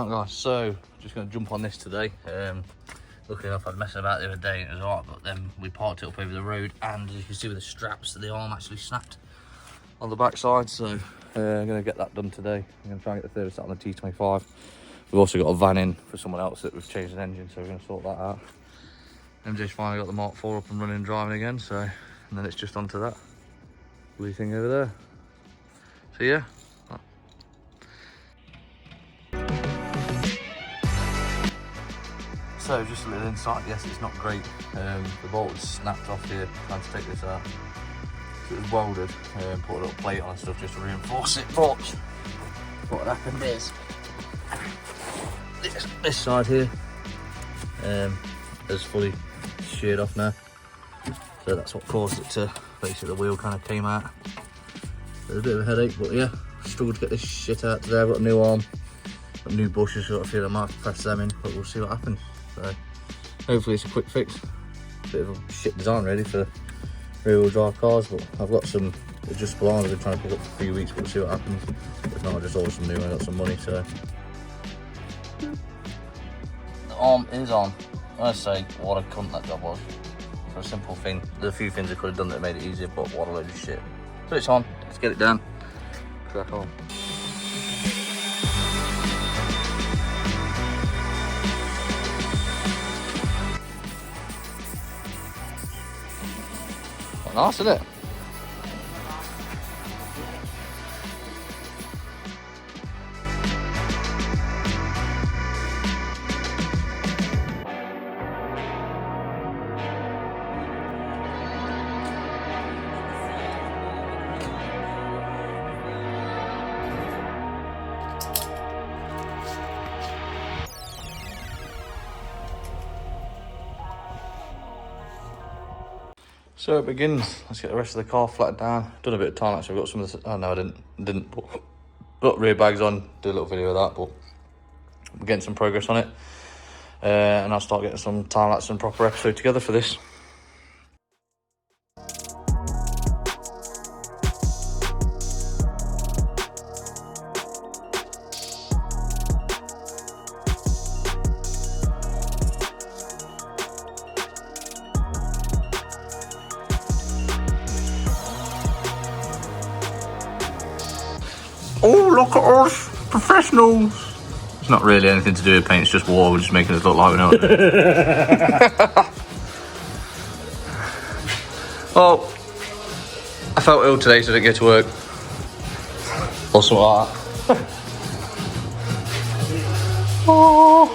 Right guys, so just going to jump on this today. Luckily enough I was messing about the other day and it was alright, but then we parked it up over the road, and as you can see with the straps, the arm actually snapped on the back side, so I'm going to get that done today. I'm going to try and get the thermostat on the T25. We've also got a van in for someone else that we've changed an engine, so we're going to sort that out. MJ's finally got the Mark 4 up and running and driving again, so, and then it's just onto that blue thing over there. So yeah. So just a little insight, yes it's not great, the bolt was snapped off here trying to take this out. So it was welded, put a little plate on and stuff just to reinforce it, but what happened is, this side here is fully sheared off now, so that's what caused it to, basically the wheel kind of came out. So it's a bit of a headache, but yeah, struggled to get this shit out today. I've got a new arm, got new bushes, so I feel I might have to press them in, but we'll see what happens. So hopefully it's a quick fix. Bit of a shit design really for rear wheel drive cars, but I've got some adjustable arms I've been trying to pick up for 3 weeks, but we'll see what happens. If not, I'll just order some new, I got some money, so. The arm is on. I say, what a cunt that job was. For a simple thing. There's a few things I could have done that made it easier, but what a load of shit. So it's on, let's get it done. Crack on. Nice, isn't it? So it begins. Let's get the rest of the car flattened down. Done a bit of time lapse. I've got some of the. Oh no, I didn't. Put rear bags on. Did a little video of that, but we're getting some progress on it. And I'll start getting some time lapse and proper episode together for this. Oh, look at us, professionals. It's not really anything to do with paint, it's just water, we're just making us look like we know it. Well, I felt ill today, so I didn't get to work. Or something like that. Oh.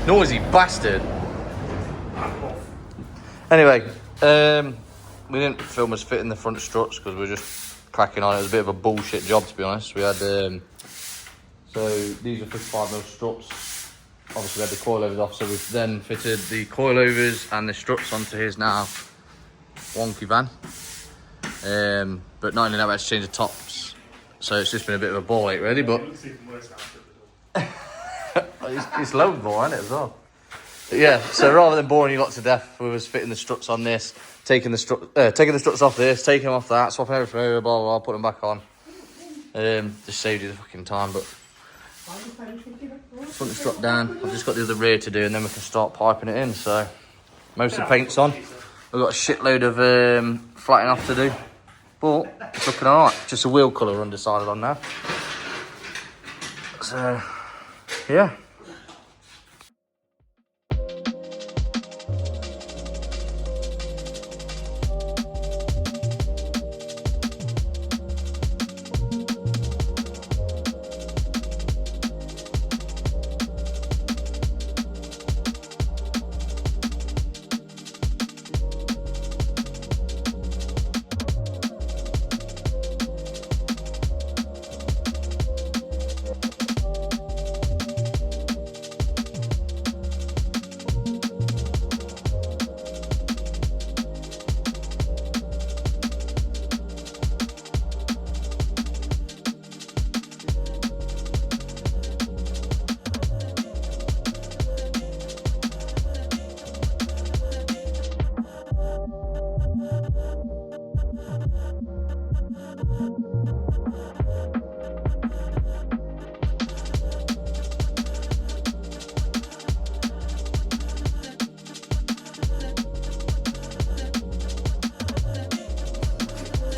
Noisy bastard. Anyway, we didn't film us fitting the front struts because we were just cracking on. It was a bit of a bullshit job, to be honest. We had, so these are 55mm struts. Obviously we had the coilovers off, so we've then fitted the coilovers and the struts onto his now wonky van. But not only that, we had to change the tops. So it's just been a bit of a ball ache really, but it's loadable, isn't it, as well? But yeah, so rather than boring you lot to death, we was fitting the struts on this, taking the struts off this, taking them off that, swapping everything over, blah, blah, blah, putting them back on. Just saved you the fucking time, but front strut down. I've just got the other rear to do, and then we can start piping it in. So most of the paint's on. We've got a shitload of flattening off to do, but it's looking alright. Just a wheel colour undecided on now. So yeah.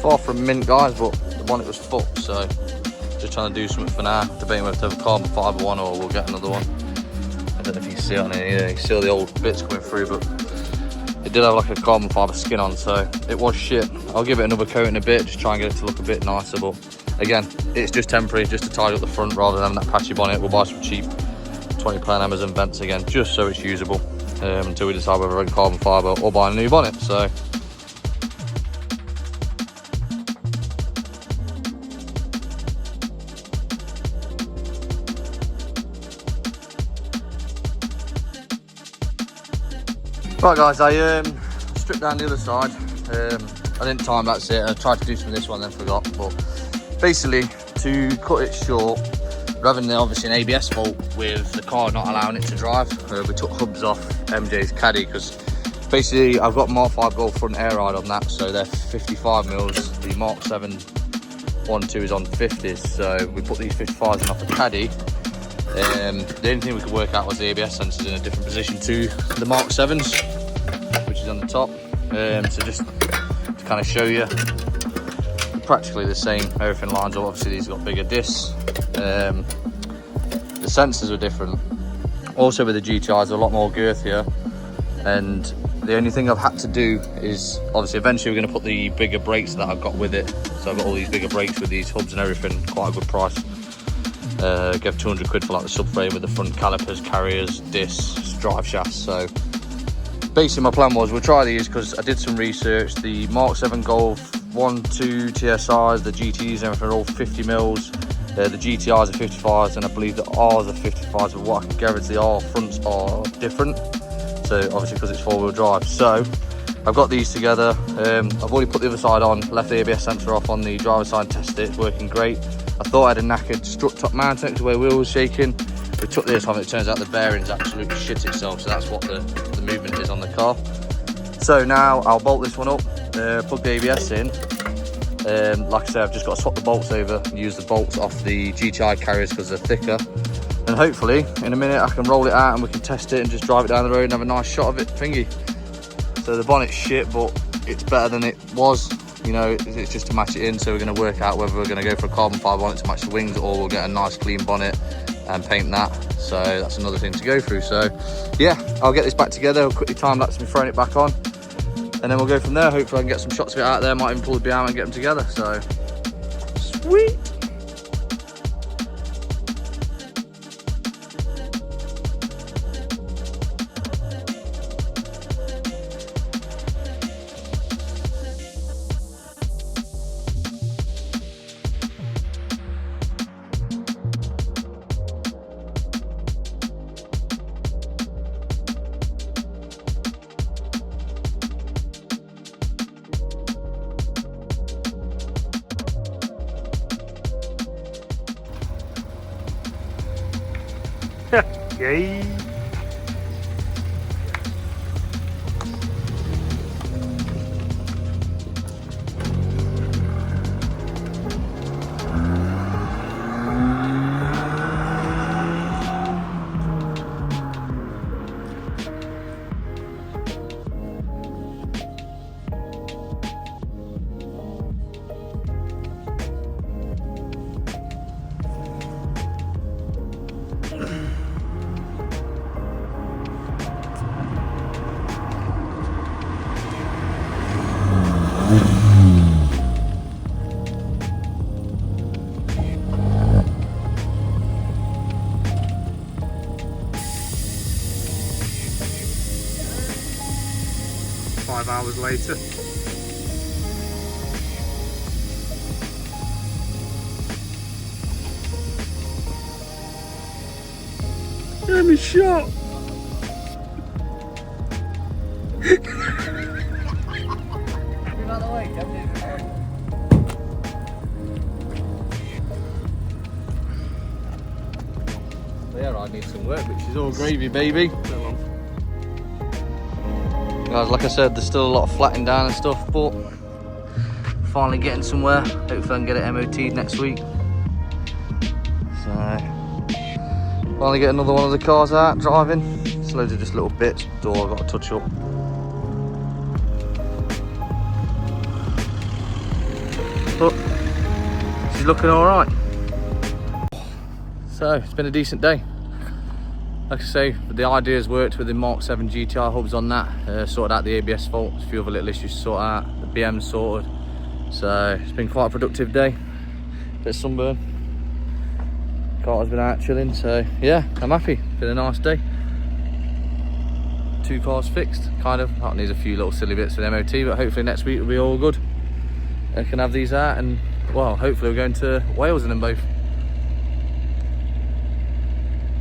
Far from mint, guys, but the bonnet was fucked, so just trying to do something for now. Debating whether to have a carbon fibre one or we'll get another one. I don't know if you can see it on here. Yeah, you can see all the old bits coming through, but it did have like a carbon fibre skin on, so it was shit. I'll give it another coat in a bit, just try and get it to look a bit nicer, but again, it's just temporary, just to tidy up the front rather than having that patchy bonnet. We'll buy some cheap £20 Amazon vents again, just so it's usable, until we decide whether we're in carbon fibre or buying a new bonnet. So right guys, I stripped down the other side. I didn't time that's it. I tried to do some of this one, then forgot. But basically, to cut it short, rather than obviously an ABS fault with the car not allowing it to drive, we took hubs off MJ's caddy, because basically I've got Mark 5 Gold front air ride on that, so they're 55 mils. The Mark 7 1.2 is on 50s, so we put these 55s in off the caddy. The only thing we could work out was the ABS sensors in a different position to the Mark 7s, which is on the top. So just to kind of show you, practically the same, everything lines up. Obviously these got bigger discs, the sensors are different. Also with the GTIs, a lot more girth here, and the only thing I've had to do is, obviously eventually we're going to put the bigger brakes that I've got with it. So I've got all these bigger brakes with these hubs and everything, quite a good price. Gave 200 quid for like the subframe with the front calipers, carriers, discs, drive shafts. So basically my plan was we'll try these, because I did some research. The Mark 7 Golf 1.2 TSIs, the GTs and everything are all 50 mils. The GTIs are 55s, and I believe the Rs are 55s, but what I can gather is the R fronts are different. So obviously because it's four-wheel drive. So I've got these together. I've already put the other side on, left the ABS sensor off on the driver's side, tested it, it's working great. I thought I had a knackered strut top mounting because the way the wheel was shaking. We took this off, it turns out the bearings absolutely shit itself, so that's what the movement is on the car. So now I'll bolt this one up, plug the ABS in. Like I said, I've just got to swap the bolts over, use the bolts off the GTI carriers because they're thicker. And hopefully in a minute I can roll it out and we can test it and just drive it down the road and have a nice shot of it thingy. So the bonnet's shit, but it's better than it was. You know, it's just to match it in, so we're going to work out whether we're going to go for a carbon fibre bonnet to match the wings, or we'll get a nice clean bonnet and paint that. So that's another thing to go through. So yeah, I'll get this back together. I'll quickly time lapse me throwing it back on, and then we'll go from there. Hopefully I can get some shots of it out there. Might even pull the behind and get them together. So sweet. Yay! Hours later. Give me a shot. Yeah, I need some work, which is all gravy, baby. Guys, like I said, there's still a lot of flattening down and stuff, but finally getting somewhere. Hopefully I can get it MOT'd next week. So finally get another one of the cars out driving. It's loads of just little bits, door I've got to touch up. but she's looking all right. So it's been a decent day. Like I say, the ideas worked with the mk7 GTR hubs on that. Sorted out the ABS fault, a few other little issues to sort out. The BM's sorted. So it's been quite a productive day. Bit of sunburn. Carter's been out chilling, so yeah, I'm happy. Been a nice day. 2 cars fixed, kind of. That needs a few little silly bits with MOT, but hopefully next week will be all good. I can have these out, and well, hopefully we're going to Wales in them both.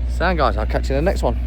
Sound guys, I'll catch you in the next one.